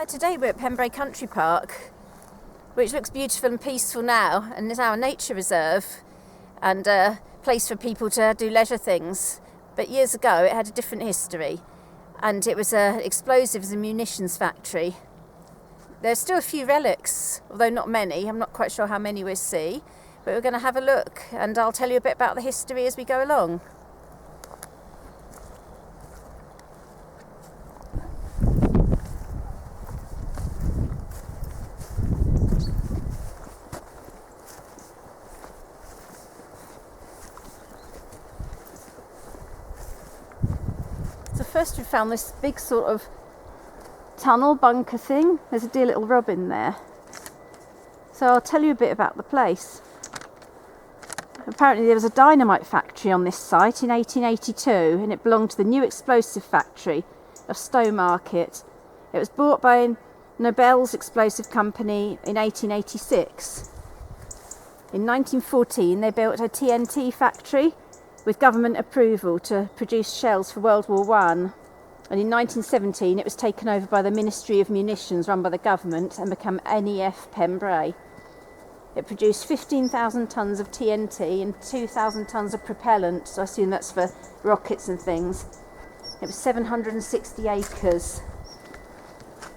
Hi, today we're at Pembrey Country Park, which looks beautiful and peaceful now, and is now a nature reserve and a place for people to do leisure things. But years ago it had a different history, and it was explosives and munitions factory. There's still a few relics, although not many. I'm not quite sure how many we'll see, but we're going to have a look, and I'll tell you a bit about the history as we go along. So first we found this big sort of tunnel bunker thing. There's a dear little robin there. So I'll tell you a bit about the place. Apparently there was a dynamite factory on this site in 1882, and it belonged to the new explosive factory of Stowmarket. It was bought by Nobel's Explosive Company in 1886. In 1914 they built a TNT factory with government approval to produce shells for World War I. And in 1917 it was taken over by the Ministry of Munitions run by the government and became NEF Pembrey. It produced 15,000 tonnes of TNT and 2,000 tonnes of propellant, so I assume that's for rockets and things. It was 760 acres.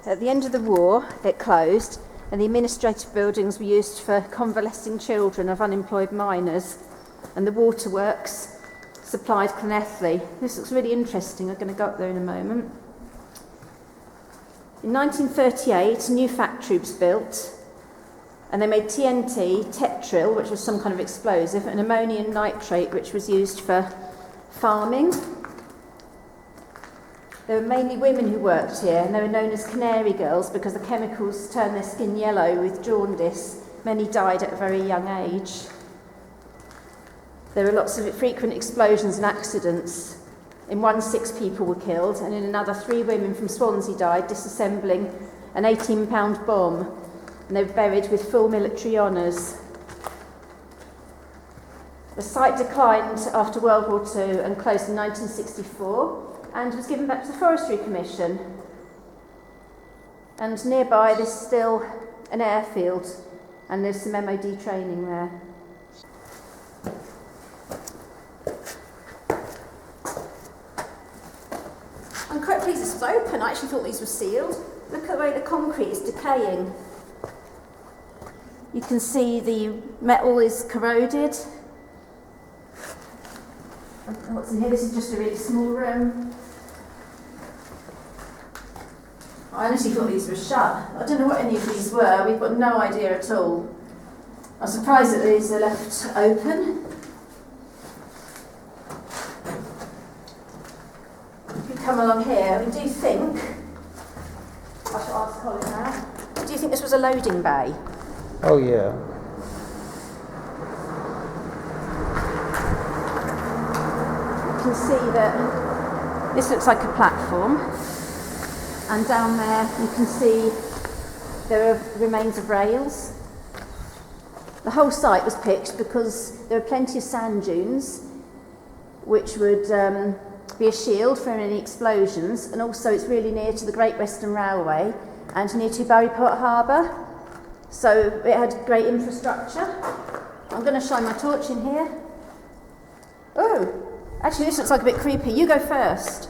At the end of the war it closed, and the administrative buildings were used for convalescing children of unemployed miners, and the waterworks supplied Llanelli. This looks really interesting. I'm going to go up there in a moment. In 1938 a new factory was built, and they made TNT, tetril, which was some kind of explosive, and ammonium nitrate, which was used for farming. There were mainly women who worked here, and they were known as canary girls because the chemicals turned their skin yellow with jaundice. Many died at a very young age. There were lots of frequent explosions and accidents. In one, 6 people were killed, and in another 3 women from Swansea died disassembling an 18-pound bomb, and they were buried with full military honours. The site declined after World War II and closed in 1964 and was given back to the Forestry Commission. And nearby there's still an airfield, and there's some MOD training there. I'm quite pleased this was open. I actually thought these were sealed. Look at the way the concrete is decaying. You can see the metal is corroded. What's in here? This is just a really small room. I honestly thought these were shut. I don't know what any of these were. We've got no idea at all. I'm surprised that these are left open. Come along here, we do think, I should ask Colin now, do you think this was a loading bay? Oh yeah. You can see that this looks like a platform, and down there you can see there are remains of rails. The whole site was picked because there are plenty of sand dunes which would be a shield from any explosions, and also it's really near to the Great Western Railway and near to Barryport Harbour, so it had great infrastructure. I'm going to shine my torch in here. Oh, actually this looks like a bit creepy. You go first.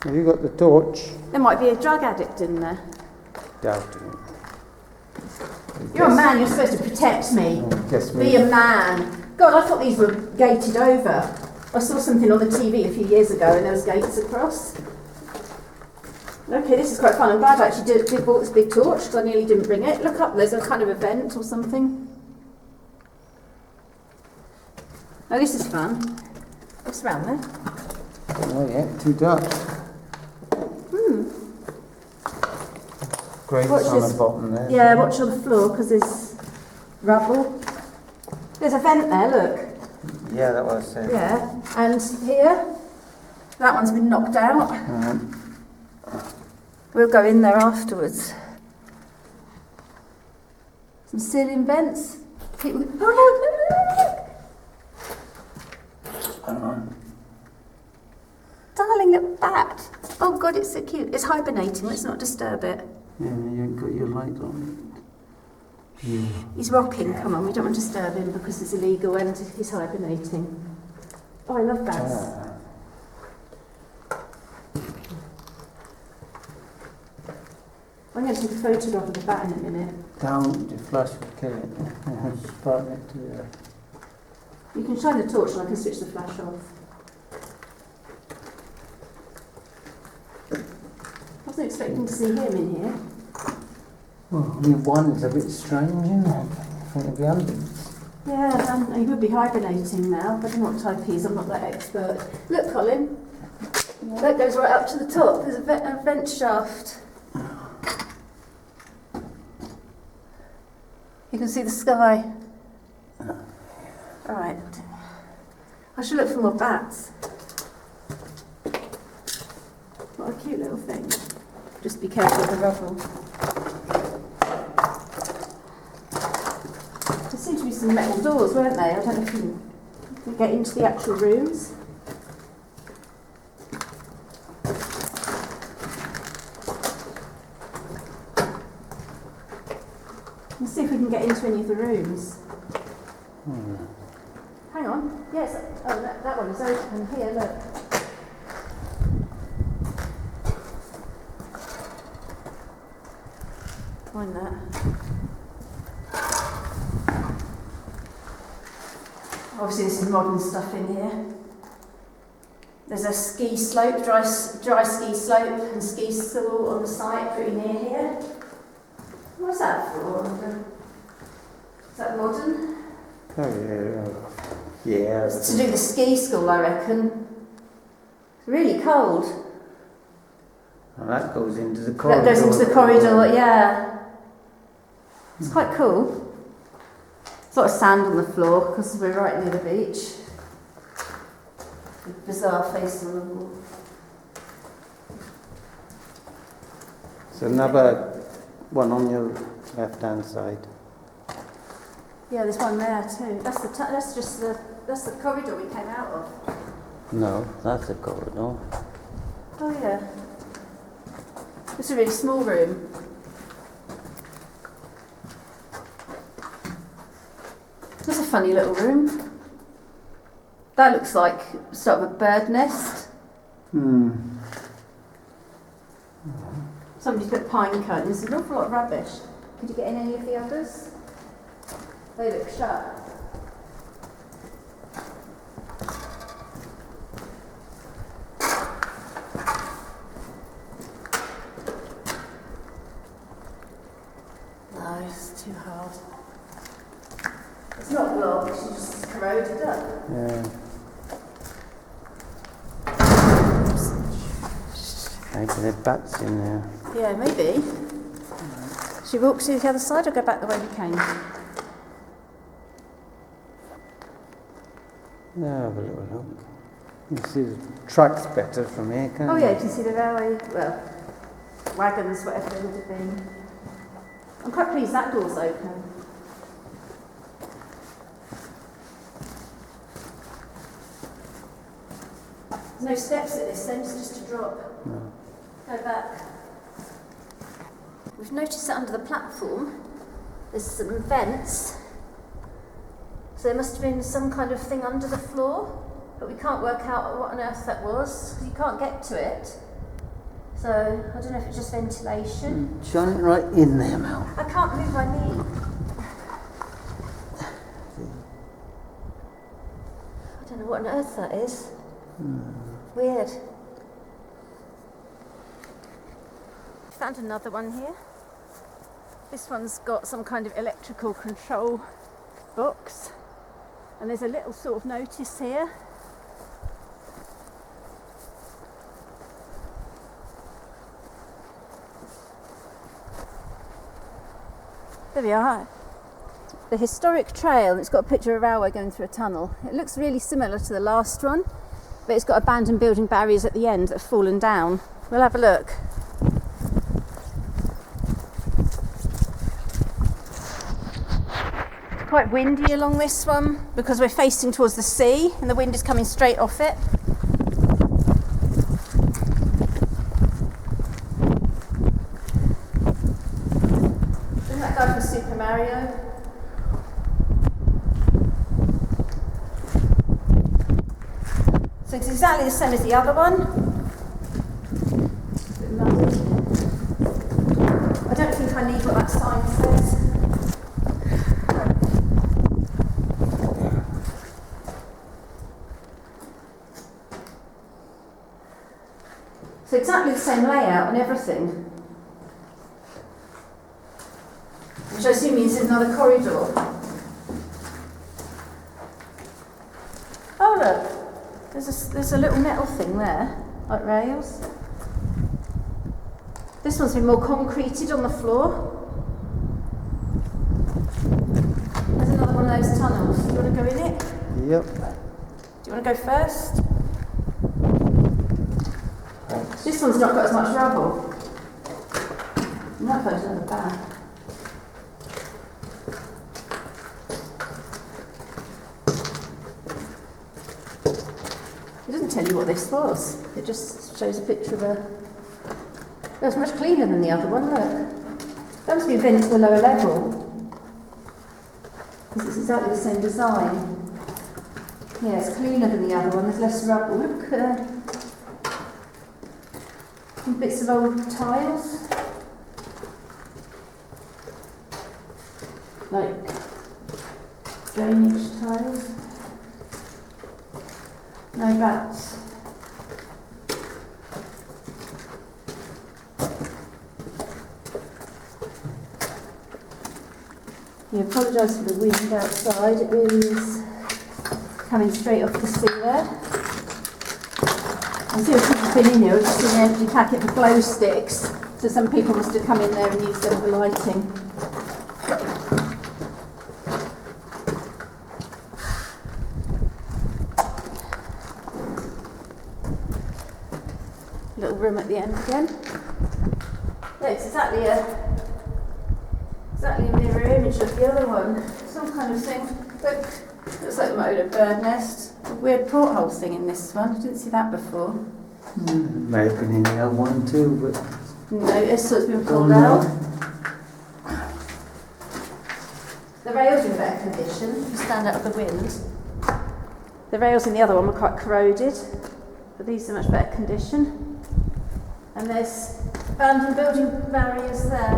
Have you got the torch? There might be a drug addict in there. Doubting it. You're a man, you're supposed to protect me. Guess Be me. a man. God, I thought these were gated over. I saw something on the TV a few years ago and there was gates across. Okay, this is quite fun. I'm glad I actually did bought this big torch because I nearly didn't bring it. Look up, there's a kind of event or something. Oh, this is fun. What's around there? Oh yeah, 2 ducks. Grates Watch on this. the bottom there. Yeah, watch on the floor because there's rubble. There's a vent there, look. Yeah, that was it. Yeah, and here, that one's been knocked out. We'll go in there afterwards. Some ceiling vents. People... Oh no! Hang on. Darling little bat. Oh God, it's so cute. It's hibernating. Let's not disturb it. Yeah, you ain't got your light on. Yeah. He's rocking, come on, we don't want to disturb him because it's illegal and he's hibernating. Oh, I love bats. I'm going to take a photograph of the bat in a minute. Down, the flash will kill it. Spark it to the... You can shine the torch and I can switch the flash off. I wasn't expecting to see him in here. Well, I mean, one's a bit strange, isn't it? I think it'd be hundreds. Yeah, he would be hibernating now. I don't know what type he is, I'm not that expert. Look, Colin, that goes right up to the top. There's a vent shaft. You can see the sky. Alright. I should look for more bats. What a cute little thing. Just be careful of the rubble. There seem to be some metal doors, weren't they? I don't know if you can get into the actual rooms. Let's see if we can get into any of the rooms. Hang on. Yes. Oh, that one is open. Here, look. Find that. Obviously, there's some modern stuff in here. There's a ski slope, dry ski slope, and ski school on the site, pretty near here. What's that for? Is that modern? Oh, yeah. Yeah. It's to do the ski school, I reckon. It's really cold. Well, that goes into the corridor. That goes into the corridor, yeah. It's quite cool. There's a lot of sand on the floor because we're right near the beach. A bizarre face on the wall. So another one on your left-hand side. Yeah, there's one there too. That's the corridor we came out of. No, that's a corridor. Oh yeah. It's a really small room. That's a funny little room. That looks like sort of a bird nest. Somebody's put pine cones. There's an awful lot of rubbish. Could you get in any of the others? They look shut. No, it's too hard. It's not blocked, it's just corroded up. Yeah. Maybe there are bats in there. Yeah, maybe. Should we walk to the other side or go back the way we came? Yeah, have a little look. You can see the tracks better from here, can't you? Oh yeah, you can see the railway, well, wagons, whatever they would have been. I'm quite pleased that door's open. There's no steps at this end, it's just a drop. No. Go back. We've noticed that under the platform there's some vents. So there must have been some kind of thing under the floor, but we can't work out what on earth that was, because you can't get to it. So I don't know if it's just ventilation. Shine it right in there, Mel. I can't move my knee. I don't know what on earth that is. Weird. Found another one here. This one's got some kind of electrical control box, and there's a little sort of notice here. There we are. The historic trail, and it's got a picture of a railway going through a tunnel. It looks really similar to the last one, but it's got abandoned building barriers at the end that have fallen down. We'll have a look. It's quite windy along this one because we're facing towards the sea and the wind is coming straight off it. barrio. So it's exactly the same as the other one. A bit muddy. I don't think I need what that sign says. So exactly the same layout and everything. Which I assume means there's another corridor. Oh look, there's a little metal thing there, like rails. This one's been more concreted on the floor. There's another one of those tunnels. Do you want to go in it? Yep. Do you want to go first? This one's not got as much rubble. And that one's at the back. It doesn't tell you what this was. It just shows a picture of a... That's much cleaner than the other one, look. That must be been to the lower level. Because it's exactly the same design. Yeah, it's cleaner than the other one. There's less rubble. Look, some bits of old tiles. Like drainage tiles. No bats. You apologise for the wind outside, it really is coming straight off the sea there. I see if people have been in here, I've just seen an empty packet of glow sticks, so some people must have come in there and used them for lighting. Little room at the end again. Yeah, it's exactly a mirror image of the other one. Some kind of thing. Look, looks like the motor bird nest. A weird porthole thing in this one. I didn't see that before. May have been in the other one too, but... No, this one's been pulled out. The rails are in better condition. If you stand out of the wind. The rails in the other one were quite corroded, but these are in much better condition. And there's abandoned building barriers there,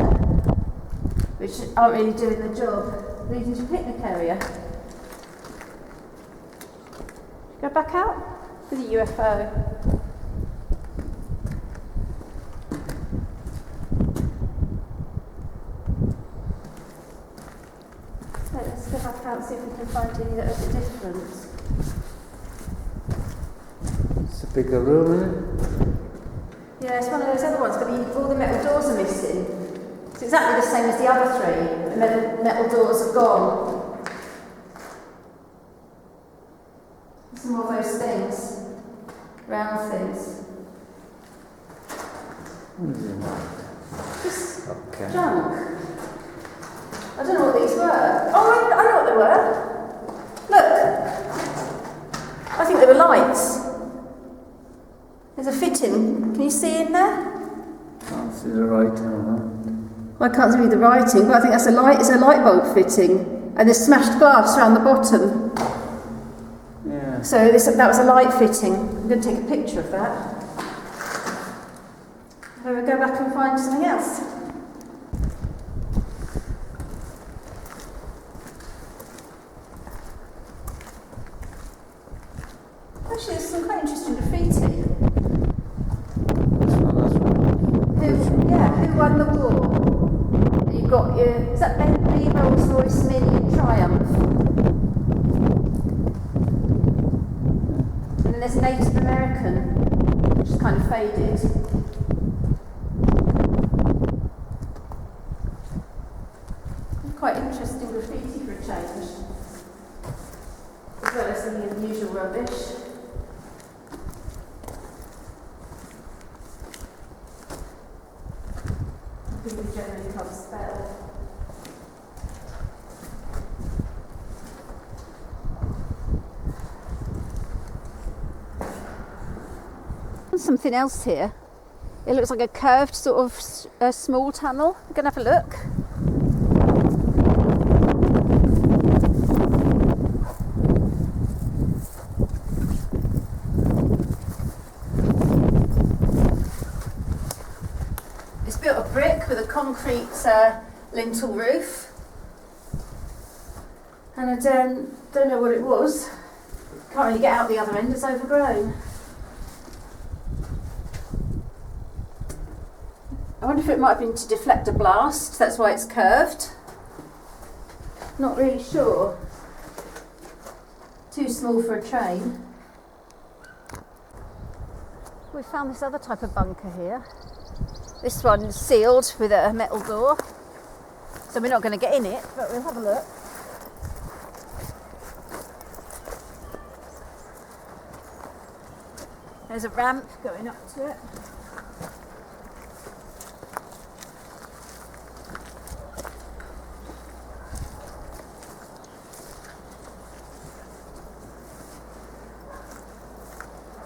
which aren't really doing the job, leading to a picnic area. Go back out with a UFO. So let's go back out and see if we can find any that are a bit different. It's a bigger room, isn't it? Yeah, it's one of those other ones, but all the metal doors are missing. It's exactly the same as the other three. The metal doors are gone. Some more of those things. Round things. Just junk. I don't know what these were. Oh, I know what they were. Look. I think they were lights. There's a fitting. Can you see in there? Can't see the writing. Well, I can't see the writing, but I think that's a light. It's a light bulb fitting, and there's smashed glass around the bottom. Yeah. So that was a light fitting. I'm going to take a picture of that. So we'll go back and find something else. Actually, there's some quite interesting graffiti. Who won the war? You've got your, is that Pembrey, Rolls-Royce, Mini and Triumph? And then there's Native American, which is kind of faded. Quite interesting graffiti for a change. As well as some unusual rubbish. We generally can't spell. Something else here. It looks like a curved sort of small tunnel. I'm going to have a look. brick with a concrete lintel roof. And I don't know what it was. Can't really get out the other end, it's overgrown. I wonder if it might have been to deflect a blast, that's why it's curved. Not really sure. Too small for a train. We found this other type of bunker here. This one's sealed with a metal door. So we're not going to get in it, but we'll have a look. There's a ramp going up to it.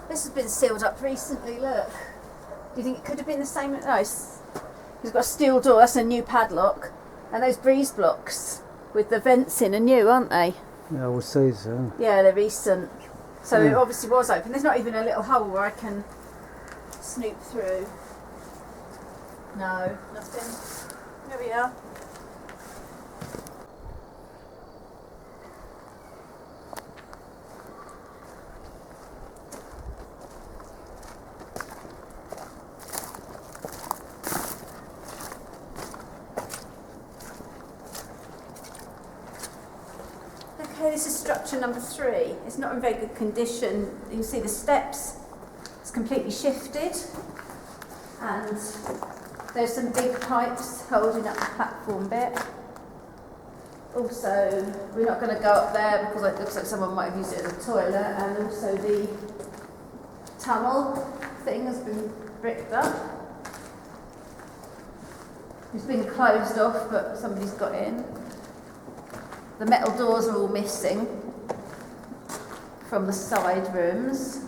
This has been sealed up recently, look. Do you think it could have been the same? No, it's got a steel door, that's a new padlock. And those breeze blocks with the vents in are new, aren't they? Yeah, I would say so. Yeah, they're recent. So it obviously was open. There's not even a little hole where I can snoop through. No, nothing. There we are. Okay, this is structure number 3. It's not in very good condition. You can see the steps, it's completely shifted, and there's some big pipes holding up the platform bit. Also, we're not going to go up there because it looks like someone might have used it as a toilet, and also the tunnel thing has been bricked up. It's been closed off, but somebody's got in. The metal doors are all missing from the side rooms.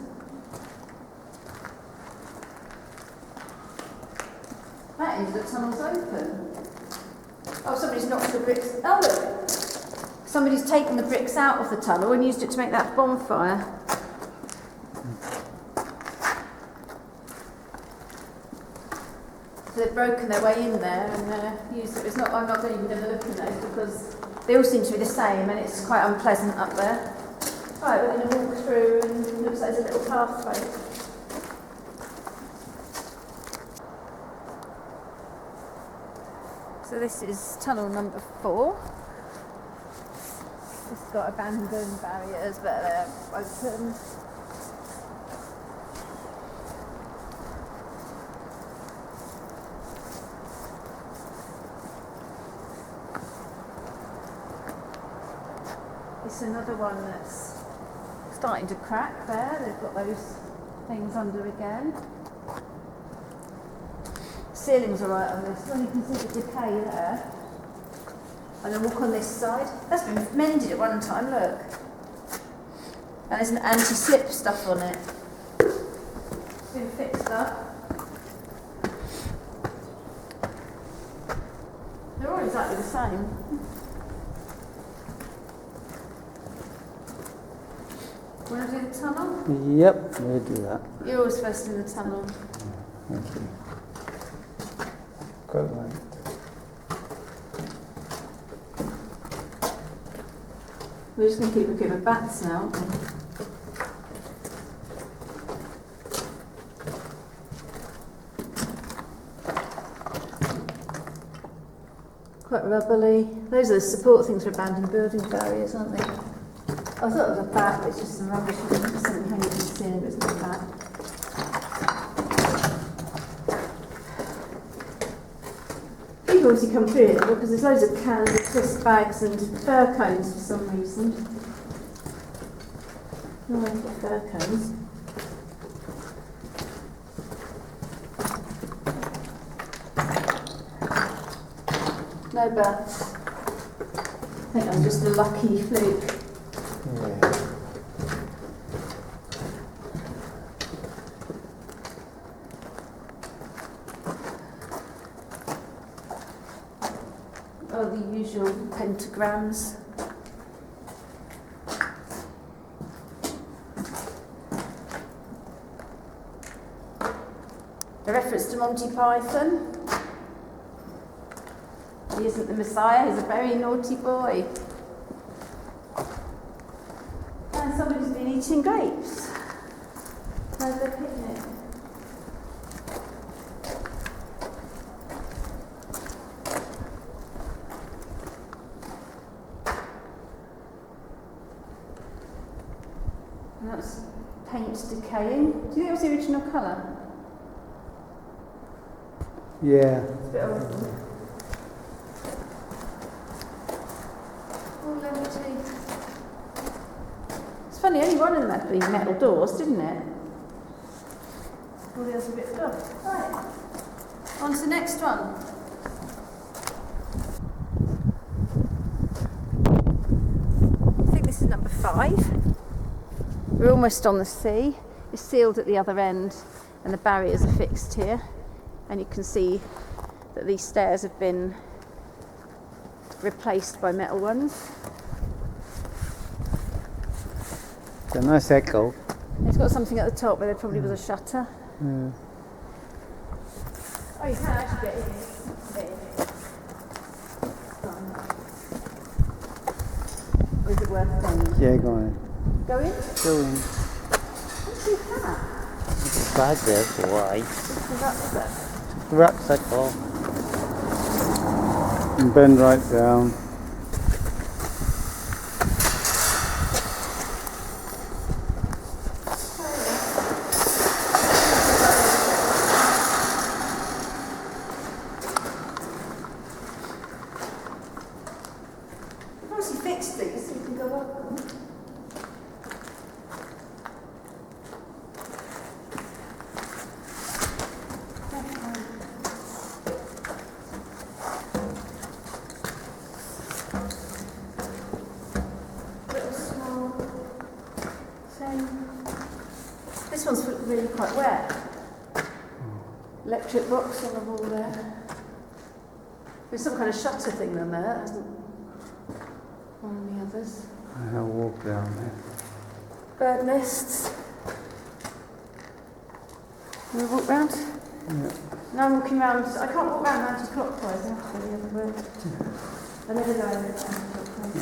That is, the tunnel's open. Oh, somebody's knocked the bricks. Oh, look! Somebody's taken the bricks out of the tunnel and used it to make that bonfire. So they've broken their way in there and used it. I'm not even going to look at those because they all seem to be the same and it's quite unpleasant up there. Right, we're going to walk through and it looks like there's a little pathway. So this is tunnel number 4. It's got abandoned barriers but they're open. It's another one that's starting to crack there. They've got those things under again. Ceiling's alright on this one, you can see the decay there. And then walk on this side. That's been mended at one time, look. And there's an anti-slip stuff on it. It's been fixed up. They're all exactly the same. Want to do the tunnel? Yep, we'll do that. You're always first in the tunnel. Thank you. Quite right. We're just going to keep looking at bats now. Quite rubbly. Those are the support things for abandoned building barriers, aren't they? I thought it was a bat, but it's just some rubbish. It's something hanging in the ceiling, but it's not a bat. People obviously come through it because there's loads of cans of crisp bags and fir cones for some reason. Oh, I've got fir cones. No bats. I think I'm just a lucky fluke. Yeah. Oh, the usual pentagrams. A reference to Monty Python. He isn't the Messiah, he's a very naughty boy. And somebody's been eating grapes. How's their picnic? And that's paint decaying. Do you think it was the original colour? Yeah. It's a bit old. All empty. It's funny, only one of them had these metal doors, didn't it? All the others were a bit dull. Right. On to the next one. I think this is number 5. We're almost on the sea. It's sealed at the other end and the barriers are fixed here. And you can see that these stairs have been replaced by metal ones. It's a nice echo. It's got something at the top where there probably was a shutter. Yeah. Oh, you can actually get in. Or is it worth going? Yeah, go on. Go in? Go in. What's your hat? There's a bag there for why. What's that? Rucksack off. And bend right down. Obviously fixed these so you can go up them. This one's really quite wet. Electric box on the wall there. There's some kind of shutter thing on there, isn't one of the others. I'll walk down there. Bird nests. Can we walk round? Yeah. No, I'm walking round. I can't walk round anti-clockwise. I have to go the other way. I never go anti-clockwise.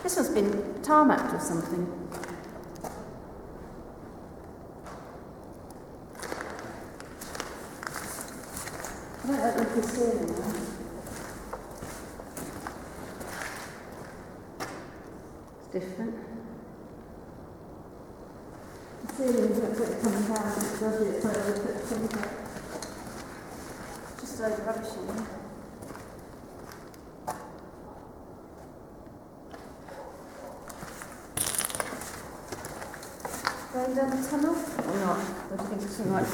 This one's been tarmacked or something. I don't like the ceiling now. It's different. The ceiling looks like it's coming down. It does it. It's like they put things up. Just a load of rubbish in here. Going down the tunnel? Or not? I think it's something like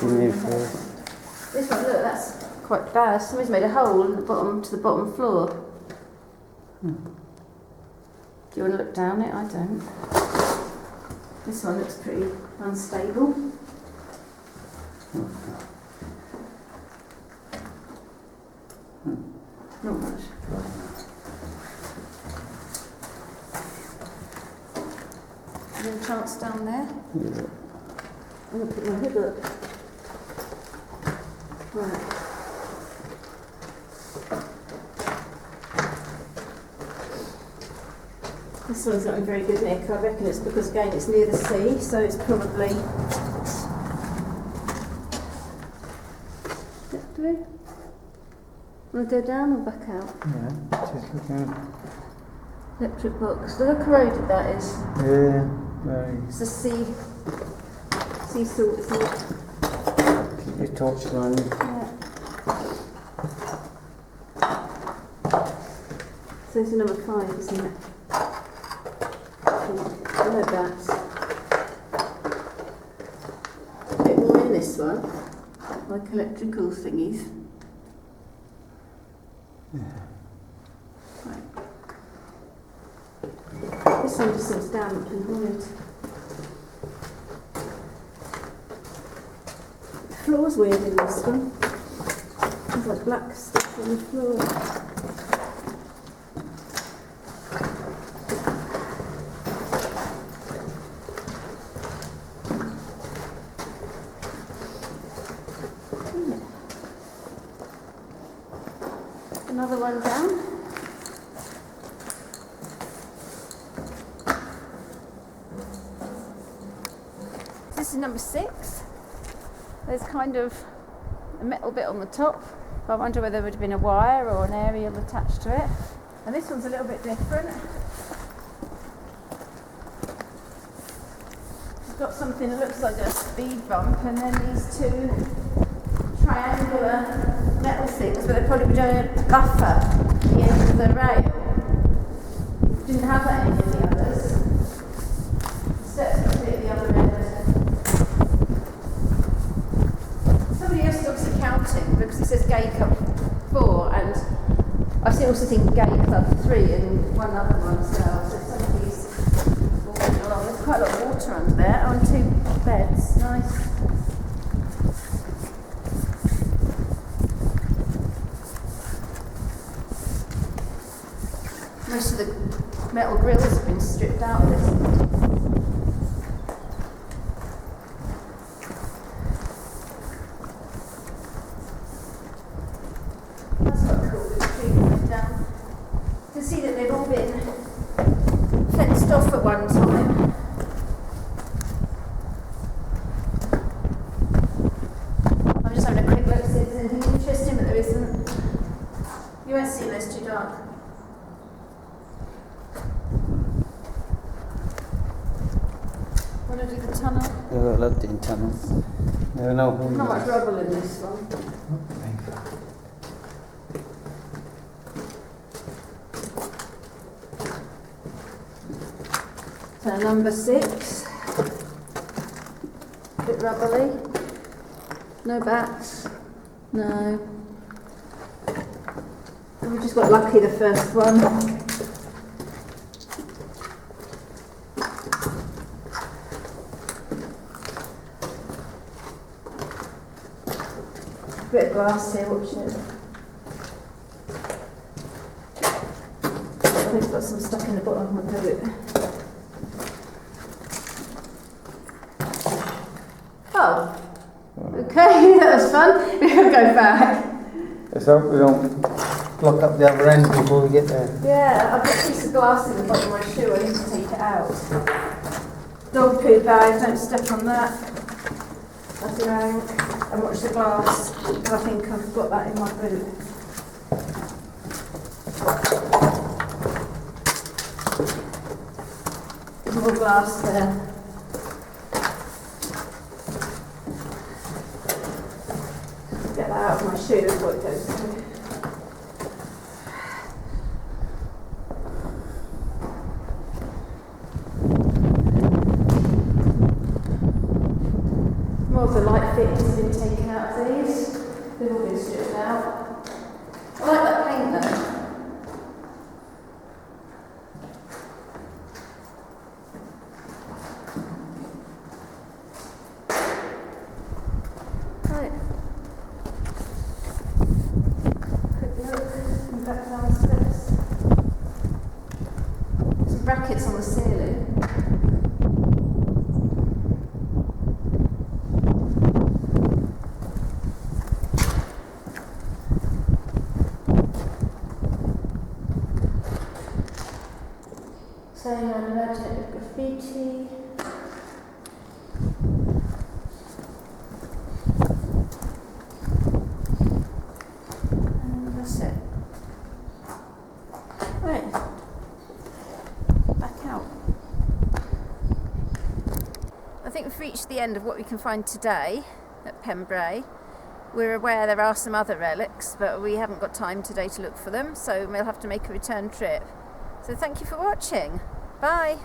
this one, look, that's quite bad. Somebody's made a hole in the bottom to the bottom floor. Do you want to look down it? I don't. This one looks pretty unstable. Not much. Is there a chance down there? Yeah. I'm going to put my hood up. Right. This one's not in very good nick. I reckon it's because, again, it's near the sea, so it's probably... Do we? Want to go down or back out? Yeah, just look out. Electric box. Look how corroded that is. Yeah, very. It's a sea salt, isn't it? Keep your torch on. Yeah. So it's number 5, isn't it? I know that. A bit more in this one, like electrical thingies. Yeah. Right. This one just seems damp and horrid. The floor's weird in this one. There's like black stuff on the floor. Another one down. This is number 6. There's kind of a metal bit on the top. I wonder whether there would have been a wire or an aerial attached to it. And this one's a little bit different. It's got something that looks like a speed bump, and then these 2 triangular metal things, but they're probably doing a buffer at the end of the rail. Didn't have that in any of the others. The steps must be at the other end. Somebody else is obviously counting because it says gate club 4, and I've also seen gate club 3 and one other one as well. So somebody's walking along. There's quite a lot of water under there on 2 beds. Nice. Most of the metal grills have been stripped out of this. That's quite cool with the tree going down. You can see that they've all been fenced off at one time. I'm just having a quick look to see if there's anything interesting, but there isn't. You won't see them, it's too dark. Want to do the tunnel? Yeah, I love doing tunnels. Never know. Not much rubble in this one. So number 6. A bit rubbly. No bats. No. And we just got lucky the first one. Bit of glass here, watch it. I think it's got some stuck in the bottom of it. Oh, okay, that was fun. We'll go back. Let's hope we don't block up the other end before we get there. Yeah, I've got a piece of glass in the bottom of my shoe, I need to take it out. Dog poo bag, don't step on that. That's a rank. And watch the glass, because I think I've got that in my boot. There's more glass there. Get that out of my shoe before it goes through. More of the light fittings have been taken out of these. They've all been stripped out. I like that paint though. Right. Quick look and back downstairs. Some brackets on the ceiling. Saying I'm allowed to get graffiti. And that's it. Right. Back out. I think we've reached the end of what we can find today at Pembrey. We're aware there are some other relics, but we haven't got time today to look for them, so we'll have to make a return trip. So thank you for watching. Bye.